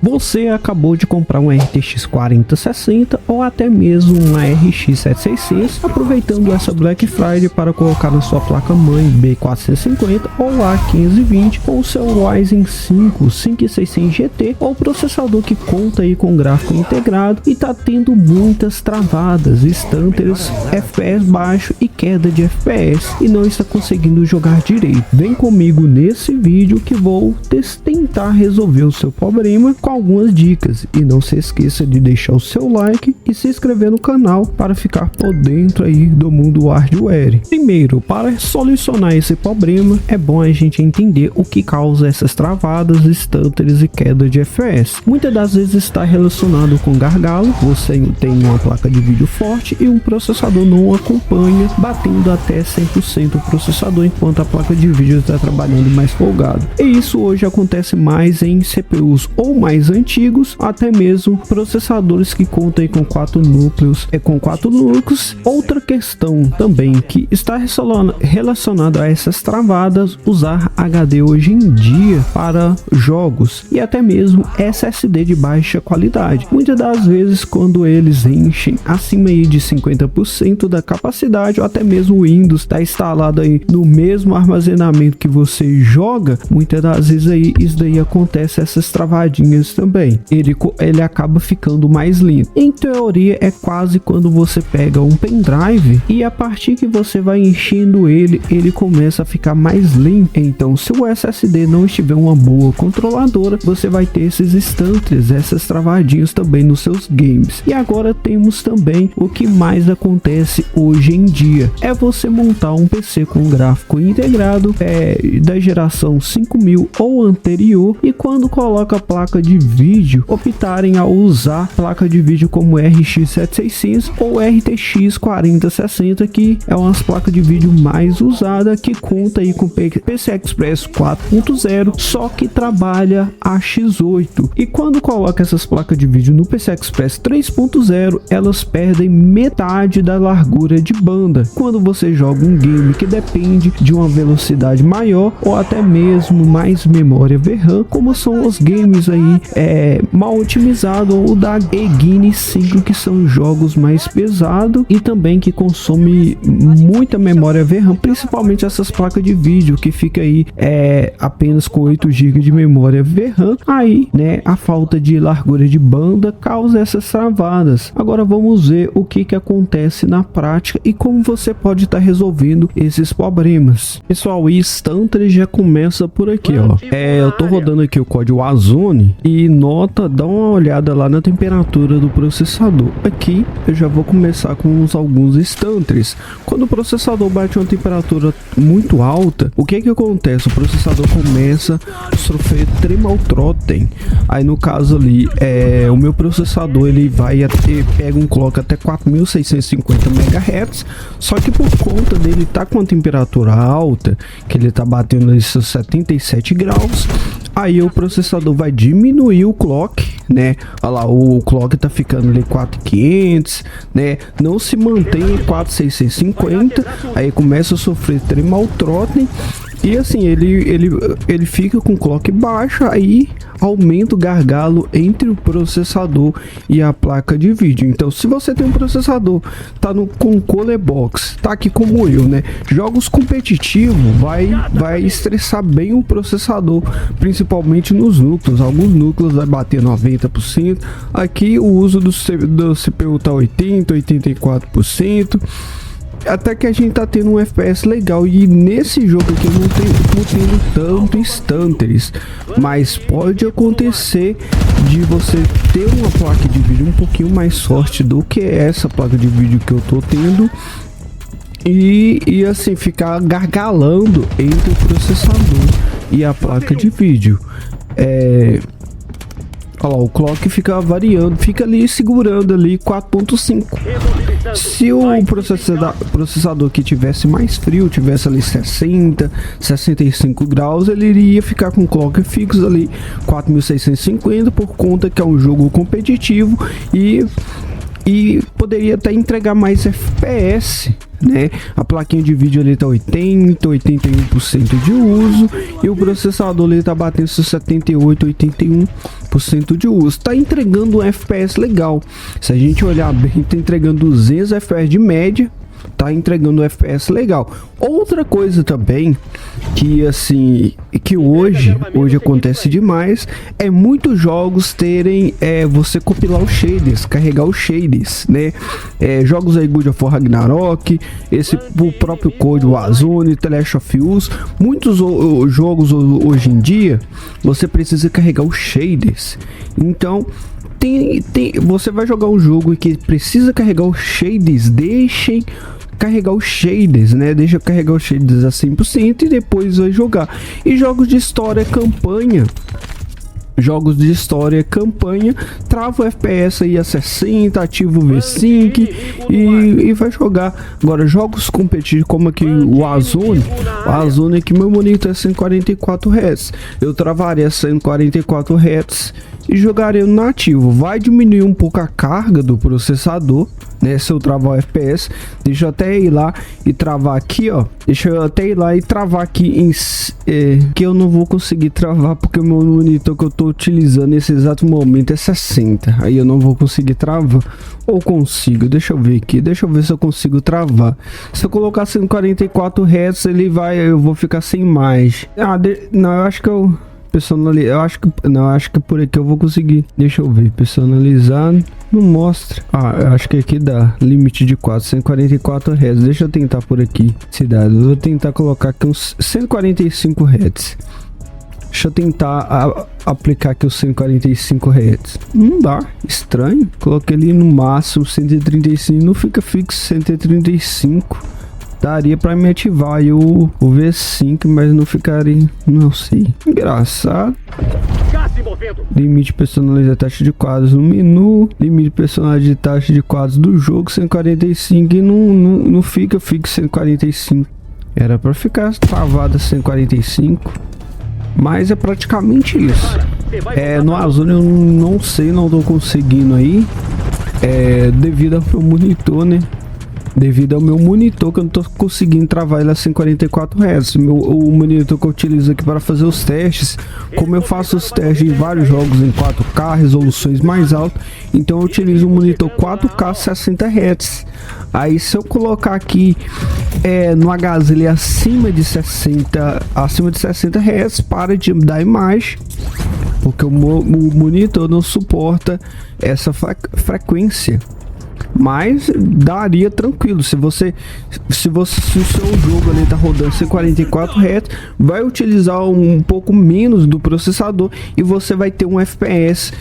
Você acabou de comprar um RTX 4060 ou até mesmo uma RX 7600, aproveitando essa Black Friday para colocar na sua placa-mãe B450 ou A520 com o seu Ryzen 5 5600 GT ou processador que conta aí com gráfico integrado e tá tendo muitas travadas, stutters, FPS baixo e queda de FPS e não está conseguindo jogar direito. Vem comigo nesse vídeo que vou tentar resolver o seu problema com algumas dicas, e não se esqueça de deixar o seu like e se inscrever no canal para ficar por dentro aí do mundo hardware. Primeiro, para solucionar esse problema, é bom a gente entender o que causa essas travadas, stutters e queda de FPS. Muitas das vezes está relacionado com gargalo, você tem uma placa de vídeo forte e um processador não acompanha, batendo até 100% o processador enquanto a placa de vídeo está trabalhando mais folgado. E isso hoje acontece mais em CPUs ou mais antigos, até mesmo processadores que contam com 4 núcleos. Outra questão também que está relacionada a essas travadas, usar HD hoje em dia para jogos e até mesmo SSD de baixa qualidade. Muitas das vezes quando eles enchem acima aí de 50% da capacidade, ou até mesmo o Windows está instalado aí no mesmo armazenamento que você joga, muitas das vezes aí isso daí acontece, essas travadinhas também. Ele acaba ficando mais lento. Em teoria é quase quando você pega um pendrive e a partir que você vai enchendo ele começa a ficar mais lento. Então se o SSD não estiver uma boa controladora, você vai ter esses stutters, essas travadinhas também nos seus games. E agora temos também o que mais acontece hoje em dia, é você montar um PC com gráfico integrado da geração 5000 ou anterior, e quando coloca a placa de vídeo optarem a usar placa de vídeo como RX 7600 ou RTX 4060, que é umas placas de vídeo mais usada, que conta aí com PCI Express 4.0, só que trabalha a X8. E quando coloca essas placas de vídeo no PCI Express 3.0, elas perdem metade da largura de banda quando você joga um game que depende de uma velocidade maior ou até mesmo mais memória VRAM, como são os games aí mal otimizados ou da Egine 5, que são jogos mais pesados e também que consome muita memória VRAM, principalmente essas placas de vídeo que fica aí apenas com 8 GB de memória VRAM. Aí, né, a falta de largura de banda causa essas travadas. Agora vamos ver o que acontece na prática e como você pode estar resolvendo esses problemas. Pessoal, e stutters já começa por aqui, ó. Eu tô rodando aqui o código Warzone e dá uma olhada lá na temperatura do processador. Aqui eu já vou começar com alguns stutters. Quando o processador bate uma temperatura muito alta, o que acontece? O processador começa a sofrer tremor-throttling. Aí no caso ali, o meu processador ele pega um clock até 4650 MHz, só que por conta dele tá com a temperatura alta, que ele tá batendo esses 77 graus, aí o processador vai diminuir o clock, né? Olha lá, o clock tá ficando ali 4500, né? Não se mantém em 4650, aí começa a sofrer tremor-throttling. E assim, ele fica com clock baixo, aí aumenta o gargalo entre o processador e a placa de vídeo. Então, se você tem um processador, tá com cooler box, tá aqui como eu, né? Jogos competitivos vai estressar bem o processador, principalmente nos núcleos. Alguns núcleos vai bater 90%. Aqui o uso do CPU tá 84%. Até que a gente tá tendo um FPS legal, e nesse jogo aqui eu não tenho tanto stutters, mas pode acontecer de você ter uma placa de vídeo um pouquinho mais forte do que essa placa de vídeo que eu tô tendo e assim ficar gargalando entre o processador e a placa de vídeo. Olha lá, o clock fica variando, fica ali segurando ali 4.5. Se o processador aqui tivesse mais frio, tivesse ali 60, 65 graus, ele iria ficar com clock fixo ali 4650, por conta que é um jogo competitivo e e poderia até entregar mais FPS, né? A plaquinha de vídeo ali tá 81% de uso e o processador ali tá batendo 81% de uso. Tá entregando um FPS legal. Se a gente olhar bem, tá entregando 200 FPS de média. Tá entregando um FPS legal. Outra coisa também que assim, que hoje acontece demais, é muitos jogos terem você compilar os shaders, carregar os shaders, né? Jogos aí, God of War Ragnarok, o próprio Code, Warzone, The Last of Us, muitos jogos hoje em dia você precisa carregar os shaders. Então você vai jogar um jogo que precisa carregar os shaders, deixem carregar os shaders, né? Deixa eu carregar os shaders a 100% e depois vai jogar. E jogos de história, campanha, trava o FPS aí a 60, ativa o V5 e vai jogar. Agora jogos competitivos como aqui o Warzone aqui, meu monitor é 144 Hz, eu travaria 144 Hz e jogaria no nativo. Vai diminuir um pouco a carga do processador, né? Se eu travar o FPS, deixa eu até ir lá e travar aqui, ó. Deixa eu até ir lá e travar aqui que eu não vou conseguir travar porque o meu monitor que eu tô utilizando nesse exato momento é 60. Aí eu não vou conseguir travar. Ou consigo, deixa eu ver aqui, deixa eu ver se eu consigo travar. Se eu colocar 144 Hz, eu vou ficar sem imagem. Não, eu acho que eu personalizar, eu acho que por aqui eu vou conseguir. Deixa eu ver, personalizar, não mostra. Eu acho que aqui dá limite de 144 Hz. Deixa eu tentar por aqui, cidade. Eu vou tentar colocar aqui uns 145 Hz. Deixa eu tentar aplicar aqui os 145 Hz. Não dá, estranho. Coloquei ali no máximo 135, não fica fixo 135. Daria para me ativar aí o V5, mas não ficaria, não sei. Engraçado. Limite personalizar taxa de quadros no menu. Limite personalizar de taxa de quadros do jogo 145 e não fica fixo 145. Era para ficar travada 145. Mas é praticamente isso. No Warzone eu não sei, não tô conseguindo aí. Devido ao meu monitor, né? Devido ao meu monitor que eu não tô conseguindo travar ele a 144 Hz. O monitor que eu utilizo aqui para fazer os testes, como eu faço os testes em vários jogos em 4K, resoluções mais altas, então eu utilizo um monitor 4K 60 Hz. Aí se eu colocar aqui no HZ ele acima de 60 Hz, para de dar imagem, porque o monitor não suporta essa frequência. Mas daria tranquilo. Se o seu jogo ali tá rodando 144 Hz, vai utilizar um pouco menos do processador e você vai ter um FPS.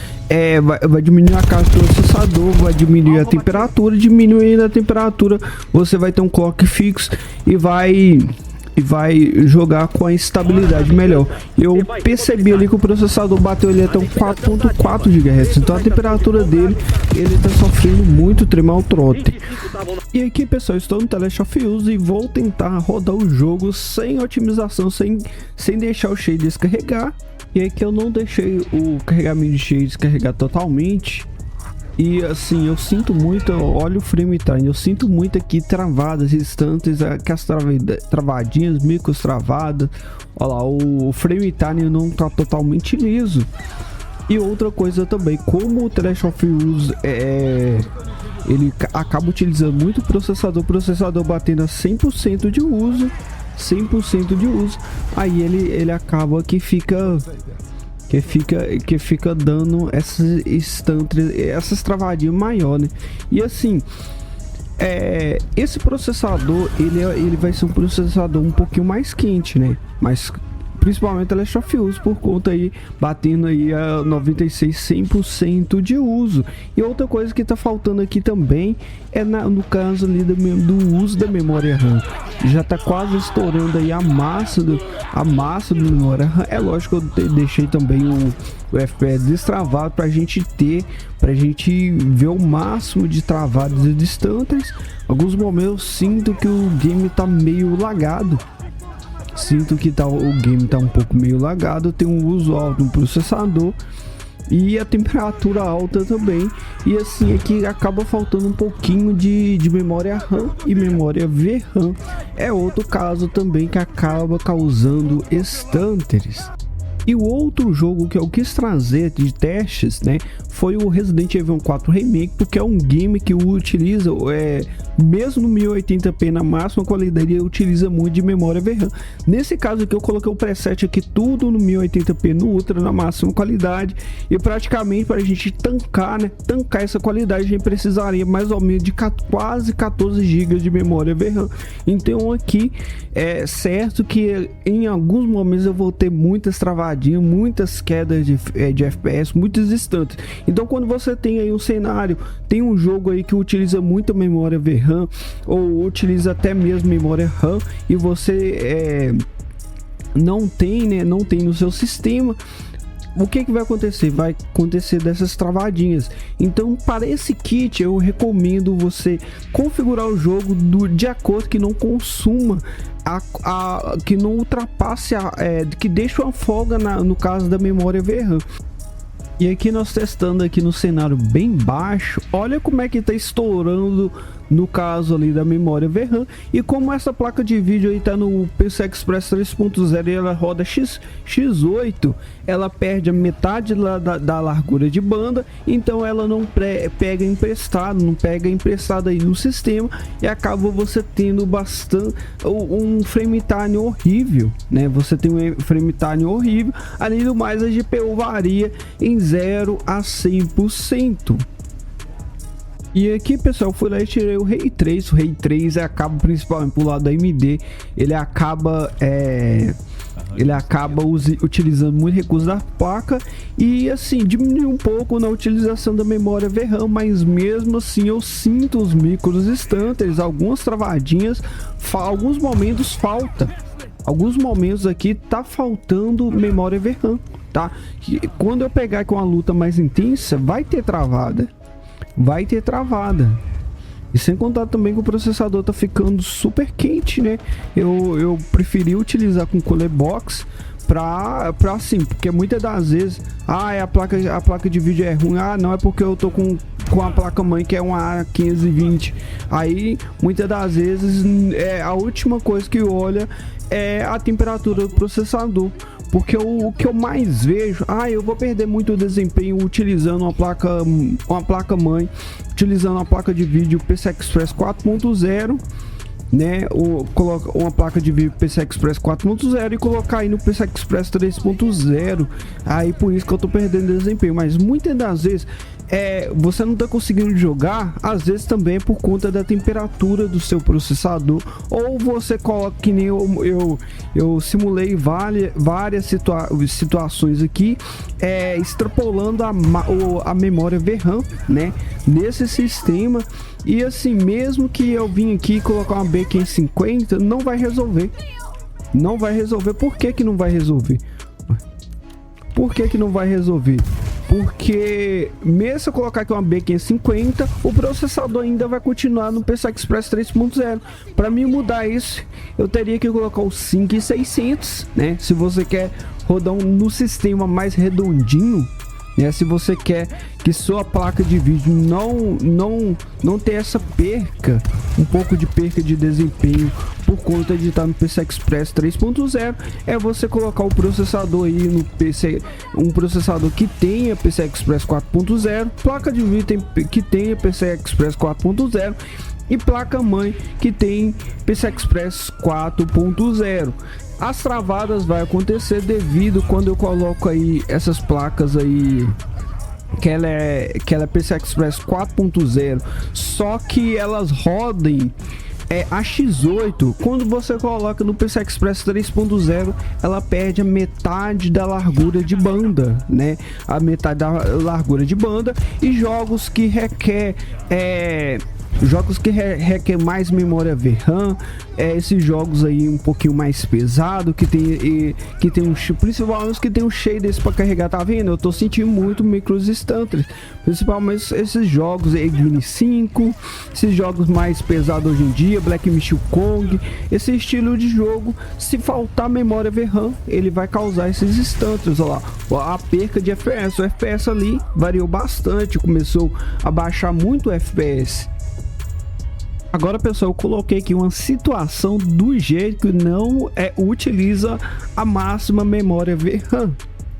Vai diminuir a carga do processador, vai diminuir a temperatura. Diminuindo a temperatura, você vai ter um clock fixo e vai jogar com a estabilidade melhor. Eu percebi ali que o processador bateu ele até um 4.4 GHz, então a temperatura dele, ele tá sofrendo muito tremor-trote. E aqui, pessoal, estou no The Last of Us e vou tentar rodar o jogo sem otimização, sem deixar o shade descarregar. E aqui eu não deixei o carregamento de shade descarregar totalmente. E assim, eu sinto muito, olha o frame time, eu sinto muito aqui travadas, instantes, aquelas travadinhas, micros travadas. Olha lá, o frame time não tá totalmente liso. E outra coisa também, como o The Last of Us ele acaba utilizando muito o processador batendo a 100% de uso, aí ele acaba que fica dando essas travadinhas maior, né? E assim, esse processador ele vai ser um processador um pouquinho mais quente, né? Mas principalmente a Last of Us, por conta aí batendo aí a 100% de uso. E outra coisa que tá faltando aqui também no caso ali do uso da memória RAM. Já tá quase estourando aí a massa do memória RAM. É lógico que eu deixei também o FPS destravado pra gente ver o máximo de travadas e distantes. Alguns momentos eu sinto que o game tá meio lagado. O game tá um pouco meio lagado. Tem um uso alto do processador e a temperatura alta também. E assim aqui acaba faltando um pouquinho de memória RAM e memória VRAM. É outro caso também que acaba causando estanteres. E o outro jogo que eu quis trazer de testes, né, foi o Resident Evil 4 Remake, porque é um game que utiliza, mesmo no 1080p na máxima qualidade, utiliza muito de memória VRAM. Nesse caso aqui eu coloquei o preset aqui tudo no 1080p no Ultra na máxima qualidade, e praticamente para a gente tancar, né, essa qualidade, a gente precisaria mais ou menos de quase 14 GB de memória VRAM. Então aqui é certo que em alguns momentos eu vou ter muitas travadas, muitas quedas de FPS, muitos instantes. Então quando você tem aí um cenário, tem um jogo aí que utiliza muita memória VRAM ou utiliza até mesmo memória RAM e você não tem, né, não tem no seu sistema, o que vai acontecer? Vai acontecer dessas travadinhas. Então para esse kit eu recomendo você configurar o jogo de acordo que não consuma que não ultrapasse que deixe uma folga no caso da memória VRAM. E aqui nós testando aqui no cenário bem baixo, olha como é que tá estourando no caso ali da memória VRAM, e como essa placa de vídeo aí tá no PCI Express 3.0 e ela roda X8, ela perde a metade da largura de banda, então ela não pega emprestado aí no sistema, e acaba você tendo bastante um frame time horrível, né? Você tem um frame time horrível. Além do mais, a GPU varia em 0 a 100%. E aqui, pessoal, fui lá e tirei o Ray Trace. O Ray Trace acaba, principalmente pro lado da AMD, ele acaba utilizando muito recurso da placa e assim diminui um pouco na utilização da memória VRAM, mas mesmo assim eu sinto os micros instantes, algumas travadinhas, alguns momentos aqui tá faltando memória VRAM, tá? E quando eu pegar com uma luta mais intensa, vai ter travada. E sem contar também que o processador tá ficando super quente, né? Eu preferi utilizar com Cooler Box pra assim, porque muitas das vezes a placa de vídeo é ruim, não é porque eu tô com a placa mãe que é uma A520. Aí muitas das vezes a última coisa que olha é a temperatura do processador, porque o que eu mais vejo, eu vou perder muito desempenho utilizando uma placa mãe, utilizando a placa de vídeo PCI Express 4.0, né, ou coloca uma placa de vídeo PCI Express 4.0 e colocar aí no PCI Express 3.0, aí por isso que eu tô perdendo desempenho. Mas muitas das vezes você não tá conseguindo jogar, às vezes também é por conta da temperatura do seu processador, ou você coloca, que nem eu simulei várias situações aqui, extrapolando a memória VRAM, né, nesse sistema. E assim, mesmo que eu vim aqui colocar uma B550, não vai resolver. Por que que não vai resolver? Porque mesmo se eu colocar aqui uma B550, o processador ainda vai continuar no PCI Express 3.0. Para mim mudar isso, eu teria que colocar o 5600, né? Se você quer rodar no sistema mais redondinho, né? Se você quer que sua placa de vídeo não ter essa perca, um pouco de perca de desempenho por conta de estar no PCI Express 3.0, é você colocar o processador aí no PC, um processador que tenha PCI Express 4.0, placa de vídeo que tenha PCI Express 4.0 e placa mãe que tem PCI Express 4.0. As travadas vai acontecer devido quando eu coloco aí essas placas aí que ela é PCI Express 4.0, só que elas rodem a X8. Quando você coloca no PCI Express 3.0, ela perde a metade da largura de banda, né? A metade da largura de banda, e jogos que requer jogos que requer mais memória VRAM, esses jogos aí um pouquinho mais pesado, que tem principalmente os que tem um shaders para carregar, tá vendo? Eu tô sentindo muito micros instantes, principalmente esses jogos Egni 5, esses jogos mais pesados hoje em dia, Black Myth Kong, esse estilo de jogo, se faltar memória VRAM, ele vai causar esses instantes. Olha lá, a perca de FPS, o FPS ali variou bastante, começou a baixar muito o FPS. Agora, pessoal, eu coloquei aqui uma situação do jeito que não utiliza a máxima memória VRAM.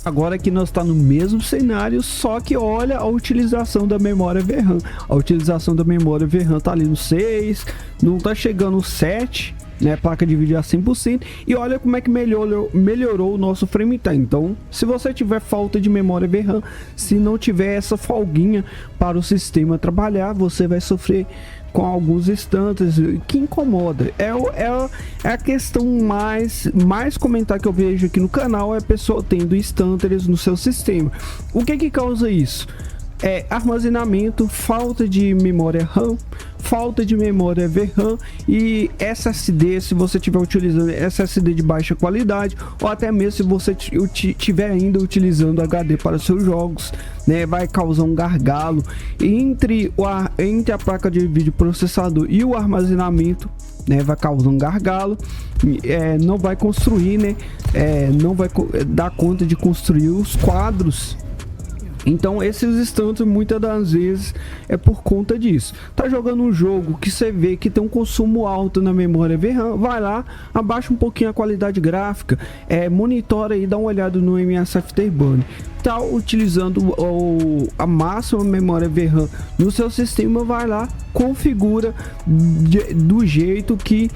Agora que nós está no mesmo cenário, só que olha a utilização da memória VRAM. A utilização da memória VRAM tá ali no 6, não tá chegando no 7, né, placa de vídeo a 100%, e olha como é que melhorou o nosso frame time. Então, se você tiver falta de memória VRAM, se não tiver essa folguinha para o sistema trabalhar, você vai sofrer com alguns instantes que incomoda. É a questão mais comentar que eu vejo aqui no canal, é a pessoa tendo instantes no seu sistema. O que causa isso? Armazenamento, falta de memória RAM, falta de memória VRAM e SSD, se você estiver utilizando SSD de baixa qualidade, ou até mesmo se você estiver ainda utilizando HD para seus jogos, né, vai causar um gargalo entre a placa de vídeo processador e o armazenamento, né, vai causar um gargalo, não vai construir, né, não vai dar conta de construir os quadros. Então esses instantes muitas das vezes é por conta disso. Tá jogando um jogo que você vê que tem um consumo alto na memória VRAM, vai lá, abaixa um pouquinho a qualidade gráfica, monitora e dá uma olhada no MS Afterburner. Tá utilizando a máxima memória VRAM no seu sistema, vai lá, configura do jeito que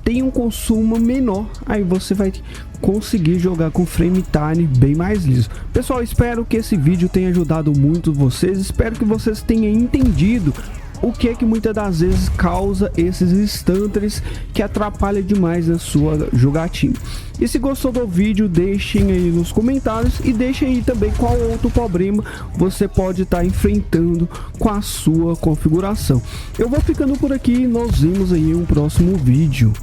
tem um consumo menor, aí você vai conseguir jogar com frame time bem mais liso. Pessoal, espero que esse vídeo tenha ajudado muito vocês, espero que vocês tenham entendido o que é que muitas das vezes causa esses instantes que atrapalha demais a sua jogatina. E se gostou do vídeo, deixem aí nos comentários e deixem aí também qual outro problema você pode estar enfrentando com a sua configuração. Eu vou ficando por aqui, nós vemos aí em um próximo vídeo.